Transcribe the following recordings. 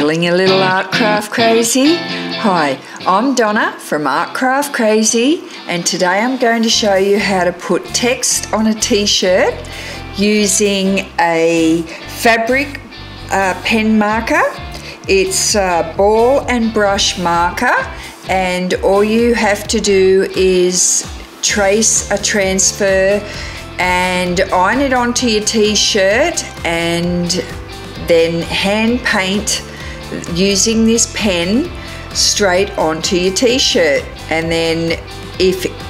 Feeling a little art craft crazy? Hi, I'm Donna from Art Craft Crazy, and today I'm going to show you how to put text on a t-shirt using a fabric pen marker. It's a ball and brush marker, and all you have to do is trace a transfer and iron it onto your t-shirt, and then hand paint using this pen straight onto your t-shirt. And then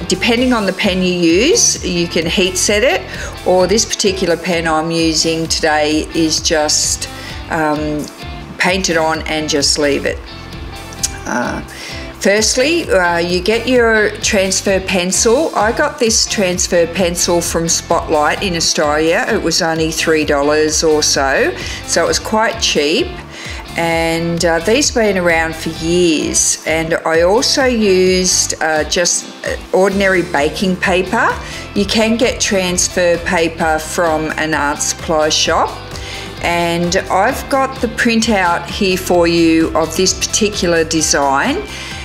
depending on the pen you use, you can heat set it, or this particular pen I'm using today is just paint it on and just leave it. Firstly, you get your transfer pencil. I got this transfer pencil from Spotlight in Australia. It was only $3 or so it was quite cheap. And these have been around for years. And I also used just ordinary baking paper. You can get transfer paper from an art supply shop. And I've got the printout here for you of this particular design.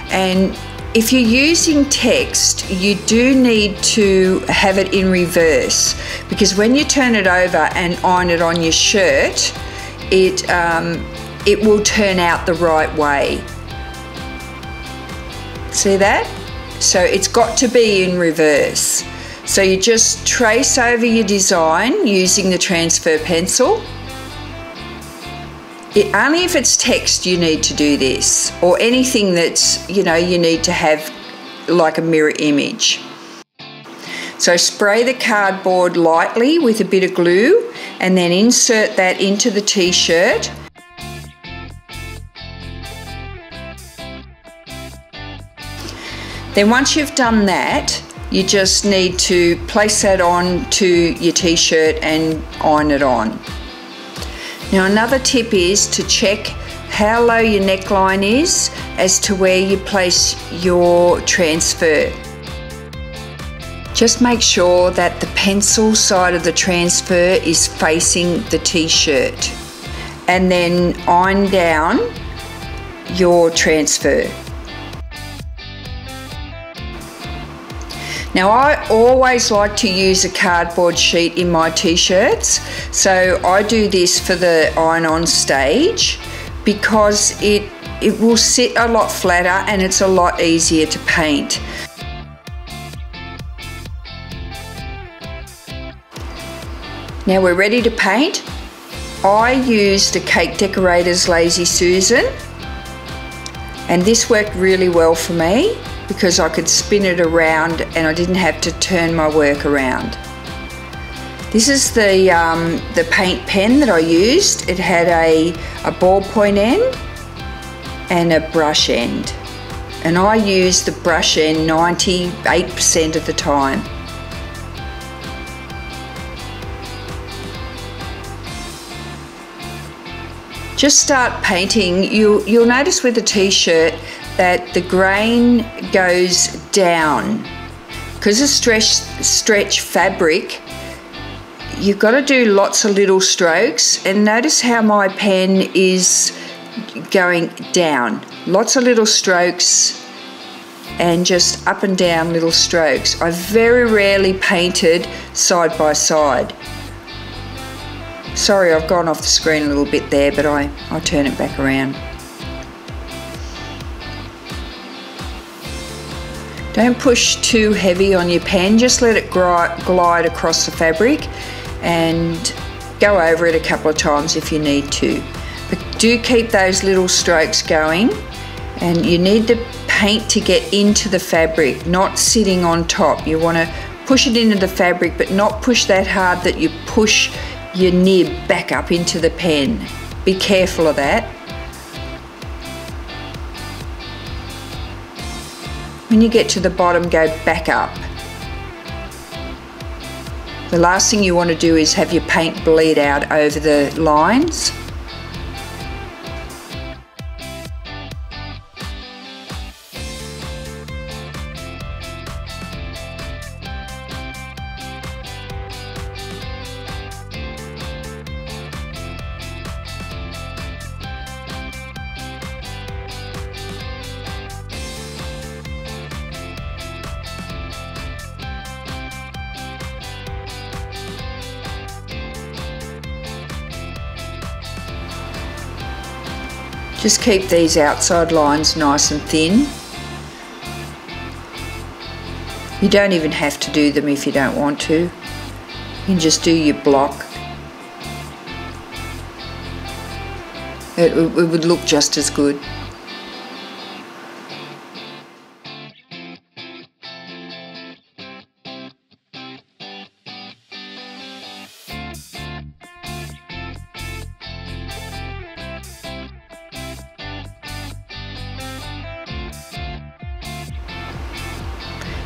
And if you're using text, you do need to have it in reverse, because when you turn it over and iron it on your shirt, it will turn out the right way. See that? So it's got to be in reverse. So you just trace over your design using the transfer pencil. Only if it's text you need to do this, or anything that's, you need to have like a mirror image. So spray the cardboard lightly with a bit of glue and then insert that into the t-shirt. Then once you've done that, you just need to place that on to your t-shirt and iron it on. Now another tip is to check how low your neckline is as to where you place your transfer. Just make sure that the pencil side of the transfer is facing the t-shirt, and then iron down your transfer. Now I always like to use a cardboard sheet in my t-shirts, so I do this for the iron-on stage because it will sit a lot flatter and it's a lot easier to paint. Now we're ready to paint. I used a Cake Decorator's Lazy Susan, and this worked really well for me because I could spin it around and I didn't have to turn my work around. This is the paint pen that I used. It had a ballpoint end and a brush end, and I used the brush end 98% of the time. Just start painting. You'll notice with the t-shirt that the grain goes down. Because of stretch fabric, you've got to do lots of little strokes, and notice how my pen is going down. Lots of little strokes and just up and down little strokes. I very rarely painted side by side. Sorry, I've gone off the screen a little bit there, but I'll turn it back around. Don't push too heavy on your pen, just let it glide across the fabric and go over it a couple of times if you need to. But do keep those little strokes going, and you need the paint to get into the fabric, not sitting on top. You want to push it into the fabric, but not push that hard that you push your nib back up into the pen. Be careful of that. When you get to the bottom, go back up. The last thing you want to do is have your paint bleed out over the lines. Just keep these outside lines nice and thin. You don't even have to do them if you don't want to. You can just do your block. It would look just as good.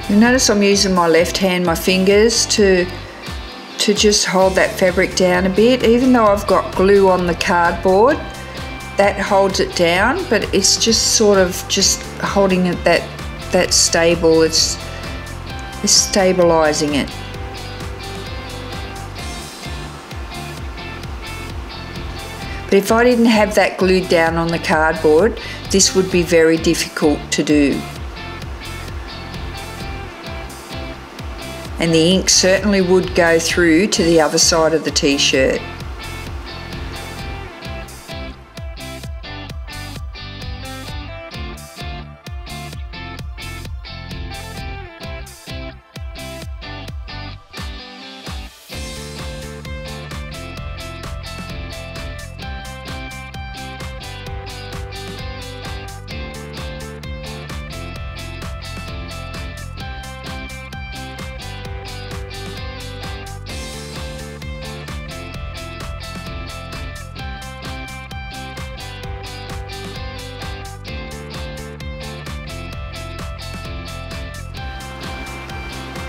You notice I'm using my left hand, my fingers, to just hold that fabric down a bit. Even though I've got glue on the cardboard, that holds it down, but it's just sort of just holding it that stable. It's stabilizing it. But if I didn't have that glued down on the cardboard, this would be very difficult to do. And the ink certainly would go through to the other side of the t-shirt.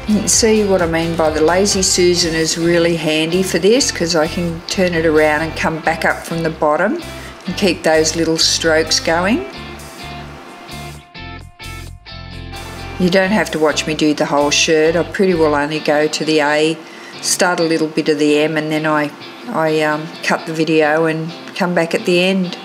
You can see what I mean by the Lazy Susan is really handy for this, because I can turn it around and come back up from the bottom and keep those little strokes going. You don't have to watch me do the whole shirt. I pretty well only go to the A, start a little bit of the M, and then I cut the video and come back at the end.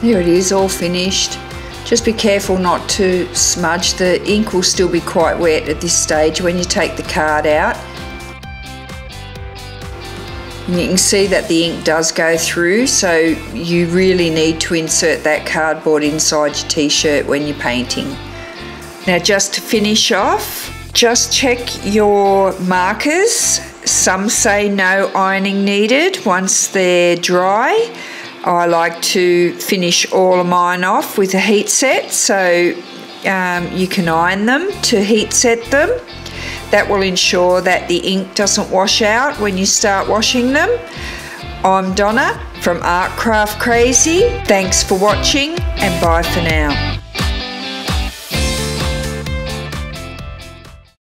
There it is, all finished. Just be careful not to smudge. The ink will still be quite wet at this stage when you take the card out. And you can see that the ink does go through, so you really need to insert that cardboard inside your t-shirt when you're painting. Now, just to finish off, just check your markers. Some say no ironing needed once they're dry. I like to finish all of mine off with a heat set, so you can iron them to heat set them. That will ensure that the ink doesn't wash out when you start washing them. I'm Donna from Art Craft Crazy. Thanks for watching, and bye for now.